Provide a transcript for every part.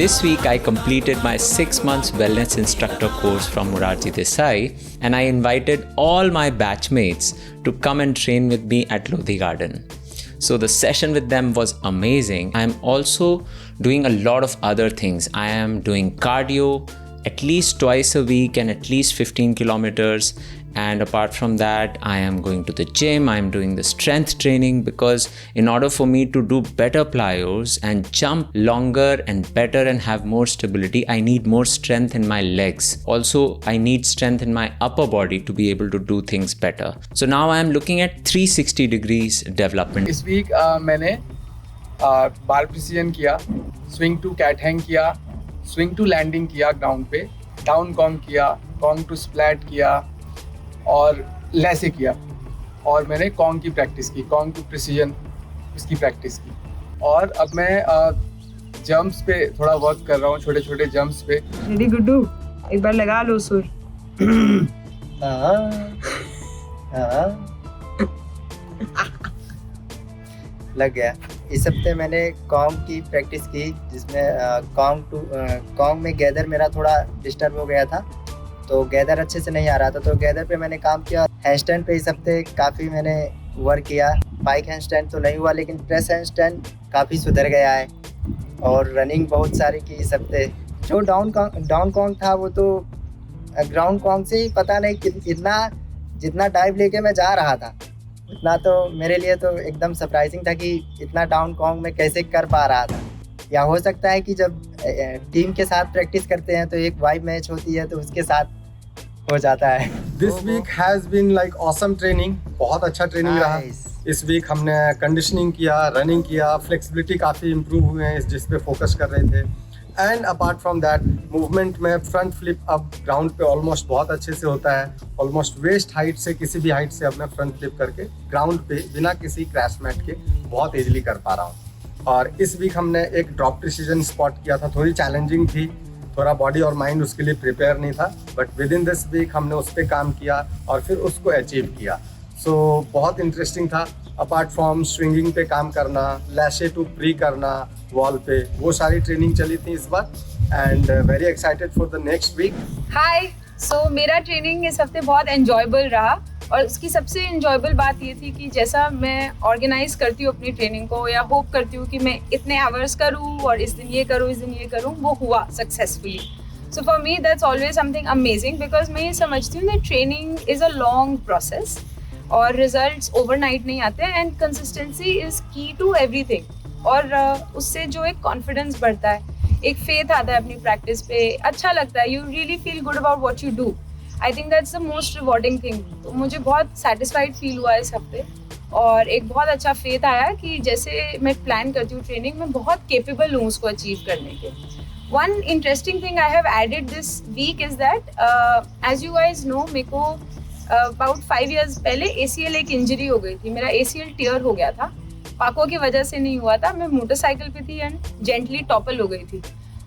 this week I completed my 6 months wellness instructor course from Morarji Desai, and I invited all my batchmates to come and train with me at Lodhi Garden. So the session with them was amazing. I am also doing a lot of other things. I am doing cardio at least twice a week and at least 15 kilometers. And apart from that, I am going to the gym. I am doing the strength training because in order for me to do better plyos and jump longer and better and have more stability, I need more strength in my legs. Also, I need strength in my upper body to be able to do things better. So now I am looking at 360 degrees development. इस week मैंने बार precision किया, swing to cat hang किया, swing to landing किया ground पे, down Kong किया, Kong to splat किया और लैसे किया. और मैंने कॉन्ग की प्रैक्टिस की, कॉन्ग टू प्रिसीजन इसकी प्रैक्टिस की. और अब मैं जंप्स पे थोड़ा वर्क कर रहा हूँ, छोटे छोटे जंप्स पे. रेडी गुड्डू, एक बार लगा लो सुर. लग गया. इस हफ्ते मैंने कॉन्ग की प्रैक्टिस की, जिसमें कॉन्ग में गैदर मेरा थोड़ा डिस्टर्ब हो गया था, तो गैदर अच्छे से नहीं आ रहा था, तो गैदर पे मैंने काम किया. हैंडस्टैंड पे इस हफ्ते काफ़ी मैंने वर्क किया. पाइक हैंडस्टैंड तो नहीं हुआ, लेकिन प्रेस हैंडस्टैंड काफ़ी सुधर गया है. और रनिंग बहुत सारी की इस हफ्ते. जो डाउन कॉन्ग था वो तो ग्राउंड कॉन्ग से ही पता नहीं इतना जितना डाइव लेके मैं जा रहा था उतना तो मेरे लिए तो एकदम सरप्राइजिंग था कि इतना डाउन कॉन्ग में कैसे कर पा रहा था. या हो सकता है कि जब टीम के साथ प्रैक्टिस करते हैं तो एक वाइब मैच होती है तो उसके साथ हो जाता है. This week has been like awesome training. बहुत अच्छा ट्रेनिंग रहा. इस वीक हमने कंडीशनिंग किया, रनिंग किया, फ्लेक्सिबिलिटी काफ़ी इम्प्रूव हुए हैं जिस पे फोकस कर रहे थे. And apart from that movement में फ्रंट फ्लिप अब ग्राउंड पे ऑलमोस्ट बहुत अच्छे से होता है. ऑलमोस्ट वेस्ट हाइट से किसी भी हाइट से अब मैं फ्रंट फ्लिप करके ग्राउंड पे बिना किसी क्रैश मैट के बहुत ईजिली कर पा रहा हूँ. और इस वीक हमने एक ड्रॉप प्रिसीजन स्पॉट किया था. थोड़ी चैलेंजिंग थी, थोड़ा बॉडी और माइंड उसके लिए प्रिपेयर नहीं था, but within this week हमने उस पर काम किया और फिर उसको अचीव किया. सो बहुत इंटरेस्टिंग था. अपार्ट फ्रॉम स्विंगिंग पे काम करना, लैशे टू प्री करना वॉल पे, वो सारी ट्रेनिंग चली थी इस बार. And very excited for the next week. Hi, so मेरा ट्रेनिंग इस हफ्ते बहुत एंजॉयबल रहा और उसकी सबसे एंजॉयबल बात ये थी कि जैसा मैं ऑर्गेनाइज करती हूँ अपनी ट्रेनिंग को या होप करती हूँ कि मैं इतने आवर्स करूँ और इस दिन ये करूँ, इस दिन ये करूँ, वो हुआ successfully. So for me that's always something amazing because मैं ये समझती हूँ that training is a long process और रिजल्ट्स ओवरनाइट नहीं आते एंड कंसिस्टेंसी इज़ की टू एवरीथिंग. और उससे जो एक कॉन्फिडेंस बढ़ता है, एक फेथ आता है अपनी प्रैक्टिस पे, अच्छा लगता है, you really feel good about what you do. I think that's the most rewarding thing. तो मुझे बहुत सेटिस्फाइड फील हुआ इस हफ्ते और एक बहुत अच्छा फेथ आया कि जैसे मैं प्लान करती हूँ ट्रेनिंग में बहुत केपेबल हूँ उसको अचीव करने के. One interesting thing I have added this week is that as you guys know, मेरे को अबाउट 5 years पहले ACL एक इंजरी हो गई थी. मेरा ACL टीयर हो गया था. पाको की वजह से नहीं हुआ था, मैं मोटरसाइकिल पे थी एंड जेंटली टॉपल हो गई थी.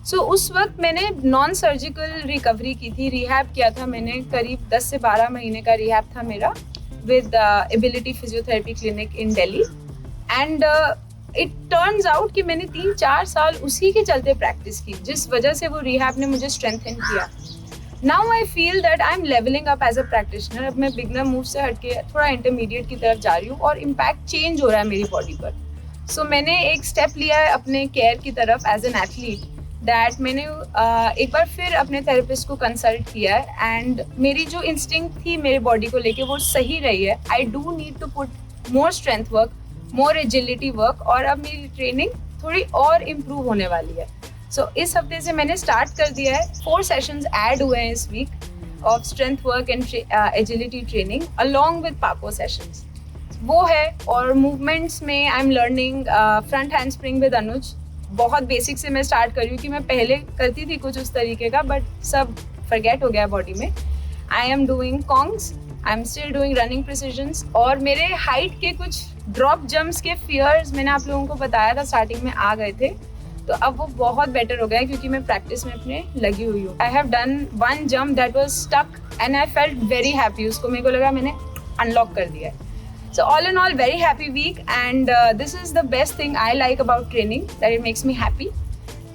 सो उस वक्त मैंने नॉन सर्जिकल रिकवरी की थी, रिहैब किया था मैंने. करीब 10 से 12 महीने का रिहैब था मेरा with ability physiotherapy clinic in Delhi. And it turns out कि मैंने 3-4 साल उसी के चलते प्रैक्टिस की, जिस वजह से वो रिहैब ने मुझे स्ट्रेंथन किया. Now I feel that I am levelling up as a practitioner. अब मैं बिगनर मूव से हटके थोड़ा इंटरमीडिएट की तरफ जा रही हूँ और इम्पैक्ट चेंज हो रहा है मेरी बॉडी पर. सो मैंने एक स्टेप लिया है अपने केयर की तरफ एज एन एथलीट, दैट मैंने एक बार फिर अपने थेरेपिस्ट को कंसल्ट किया है एंड मेरी जो इंस्टिंक्ट थी मेरे बॉडी को लेके वो सही रही है. I do need to put more strength work, more agility work और अब मेरी ट्रेनिंग थोड़ी और इम्प्रूव होने वाली है. सो इस हफ्ते से मैंने स्टार्ट कर दिया है. 4 सेशंस ऐड हुए हैं इस week of strength work and agility training along with parkour sessions. वो है. और मूवमेंट्स में I am learning front hand spring with Anuj. बहुत बेसिक से मैं स्टार्ट कर रही हूँ कि मैं पहले करती थी कुछ उस तरीके का, बट सब फॉरगेट हो गया बॉडी में. I am doing kongs, I am still doing running precisions. और मेरे हाइट के कुछ ड्रॉप जंप्स के फियर्स मैंने आप लोगों को बताया था स्टार्टिंग में आ गए थे, तो अब वो बहुत बेटर हो गया है क्योंकि मैं प्रैक्टिस में अपने लगी हुई हूँ. I have done 1 jump that was stuck and I felt very happy. उसको मेरे को लगा मैंने अनलॉक कर दिया है. So all in all, very happy week and this is the best thing I like about training, that it makes me happy.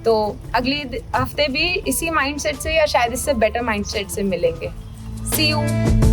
तो अगले हफ्ते भी इसी माइंडसेट से या शायद इससे बेटर माइंडसेट से मिलेंगे। सी यू।